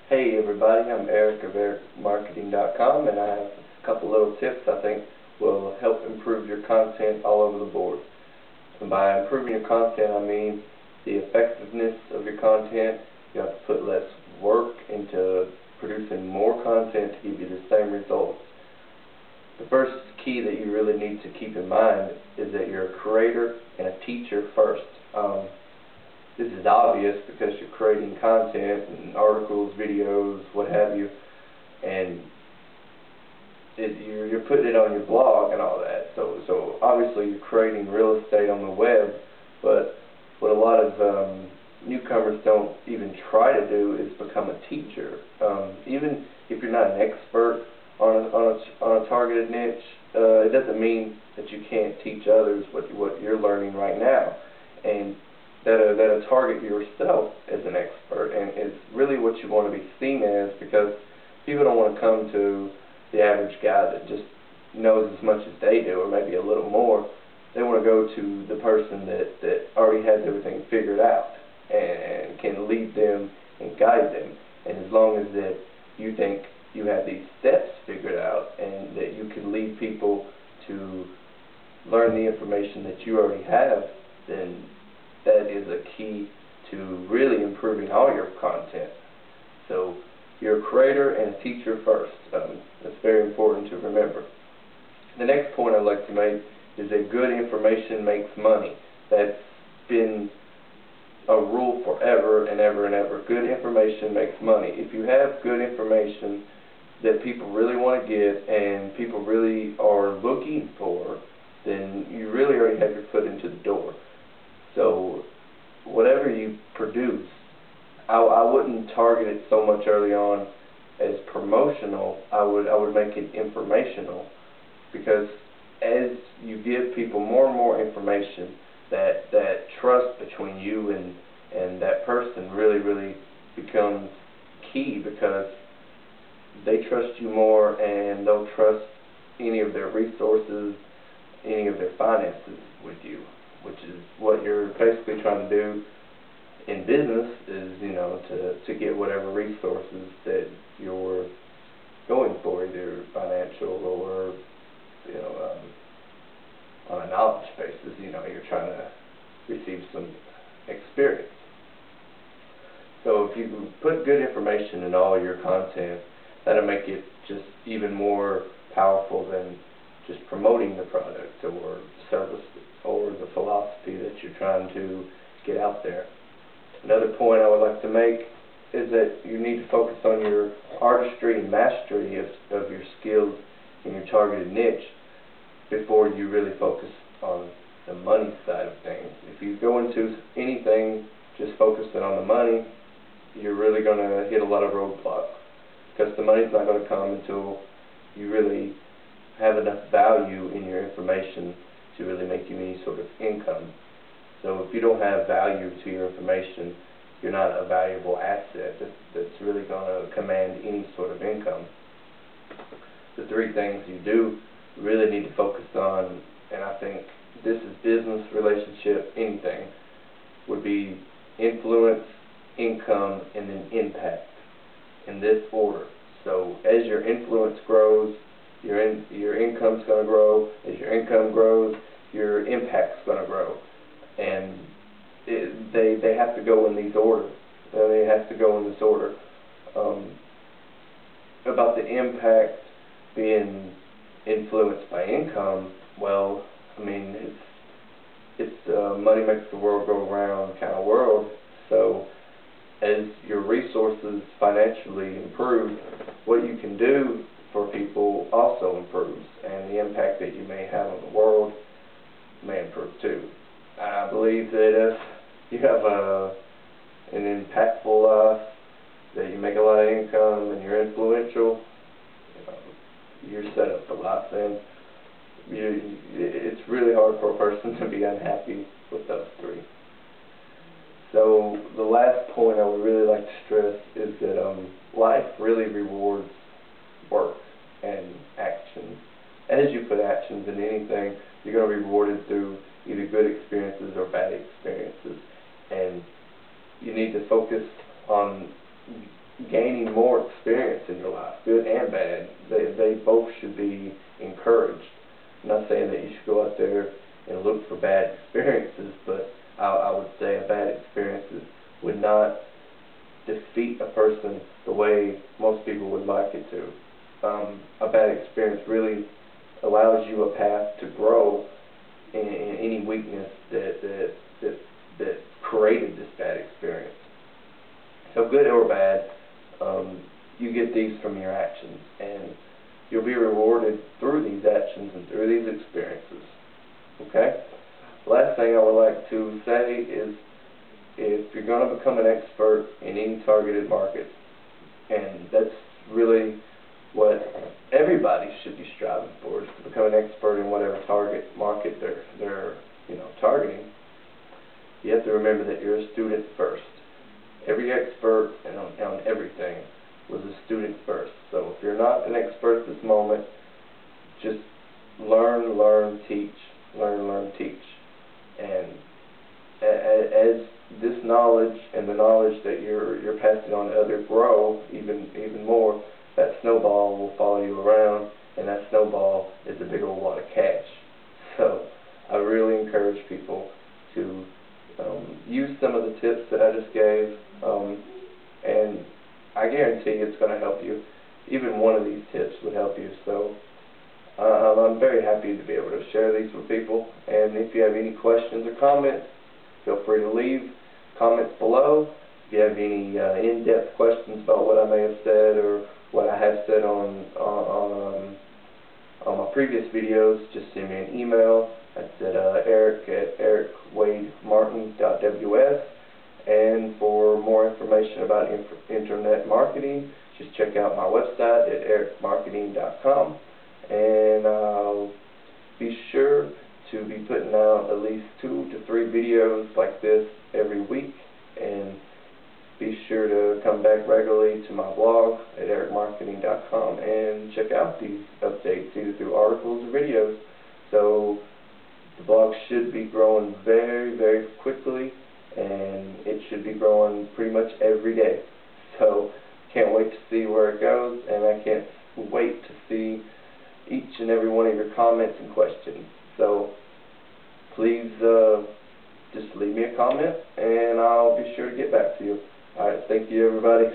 Hey everybody, I'm Eric of EricMarketing.com, and I have a couple little tips I think will help improve your content all over the board. And by improving your content, I mean the effectiveness of your content. You have to put less work into producing more content to give you the same results. The first key that you really need to keep in mind is that you're a creator and a teacher first. This is obvious because you're creating content and articles, videos, what have you, and you're putting it on your blog and all that. So obviously you're creating real estate on the web, but what a lot of newcomers don't even try to do is become a teacher. Even if you're not an expert on a targeted niche, it doesn't mean that you can't teach others what you're learning right now, and that'll target yourself as an expert. And it's really what you want to be seen as, because people don't want to come to the average guy that just knows as much as they do, or maybe a little more. They want to go to the person that already has everything figured out and can lead them and guide them. And as long as that you think you have these steps figured out and that you can lead people to learn the information that you already have, then that is a key to really improving all your content. So you're a creator and a teacher first. That's very important to remember. The next point I'd like to make is that good information makes money. That's been a rule forever and ever and ever. Good information makes money. If you have good information that people really want to get and people really are looking for, then you really already have your foot into the door. So whatever you produce, I wouldn't target it so much early on as promotional. I would make it informational, because as you give people more and more information, that trust between you and that person really becomes key, because they trust you more and they'll trust any of their resources, any of their finances with you, which is what you're basically trying to do in business, is, you know, to get whatever resources that you're going for, either financial or, you know, on a knowledge basis. You know, you're trying to receive some experience. So if you put good information in all your content, that'll make it just even more powerful than just promoting the product or the service or the philosophy that you're trying to get out there. Another point I would like to make is that you need to focus on your artistry and mastery of your skills in your targeted niche before you really focus on the money side of things. If you go into anything just focusing on the money, you're really going to hit a lot of roadblocks, because the money's not going to come until you really have enough value in your information to really make you any sort of income. So if you don't have value to your information, you're not a valuable asset that's really going to command any sort of income. The three things you do really need to focus on, and I think this is business, relationship, anything, would be influence, income, and then impact, in this order. So as your influence grows, your income's going to grow. As your income grows, your impact's going to grow. And they have to go in these orders. They have to go in this order. About the impact being influenced by income, well, I mean, it's money makes the world go around kind of world. So as your resources financially improve, what you can do for people also improves, and the impact that you may have on the world may improve too. I believe that if you have an impactful life, that you make a lot of income and you're influential, you're set up for life. And it's really hard for a person to be unhappy with those three. So the last point I would really like to stress is that life really rewards work and actions. As you put actions in anything, you're going to be rewarded through either good experiences or bad experiences. And you need to focus on gaining more experience in your life, good and bad. They both should be encouraged. I'm not saying that you should go out there and look for bad experiences, but I would say a bad experiences would not defeat a person the way most people would like it to. A bad experience really allows you a path to grow in any weakness that created this bad experience. So good or bad, you get these from your actions, and you'll be rewarded through these actions and through these experiences. Okay? Last thing I would like to say is, if you're going to become an expert in any targeted market, and that's really what everybody should be striving for, is to become an expert in whatever target market they're targeting. You have to remember that you're a student first. Every expert on everything was a student first. So if you're not an expert at this moment, just learn, teach. Learn, teach. And as this knowledge and the knowledge that you're passing on to others grow even more, that snowball will follow you around, and that snowball is a big old wad of cash. So I really encourage people to use some of the tips that I just gave, and I guarantee it's going to help you. Even one of these tips would help you. So I'm very happy to be able to share these with people. And if you have any questions or comments, feel free to leave comments below. If you have any in-depth questions about what I may have said or what I have said on my previous videos, just send me an email. That's at eric@ericwademartin.ws. And for more information about internet marketing, just check out my website at ericmarketing.com. And I'll be sure to be putting out at least 2 to 3 videos like this every week. And be sure to come back regularly to my blog at ericmarketing.com and check out these updates either through articles or videos. So the blog should be growing very, very quickly, and it should be growing pretty much every day. So can't wait to see where it goes, and I can't wait to see each and every one of your comments and questions. So please just leave me a comment, and I'll be sure to get back to you. Alright, thank you everybody.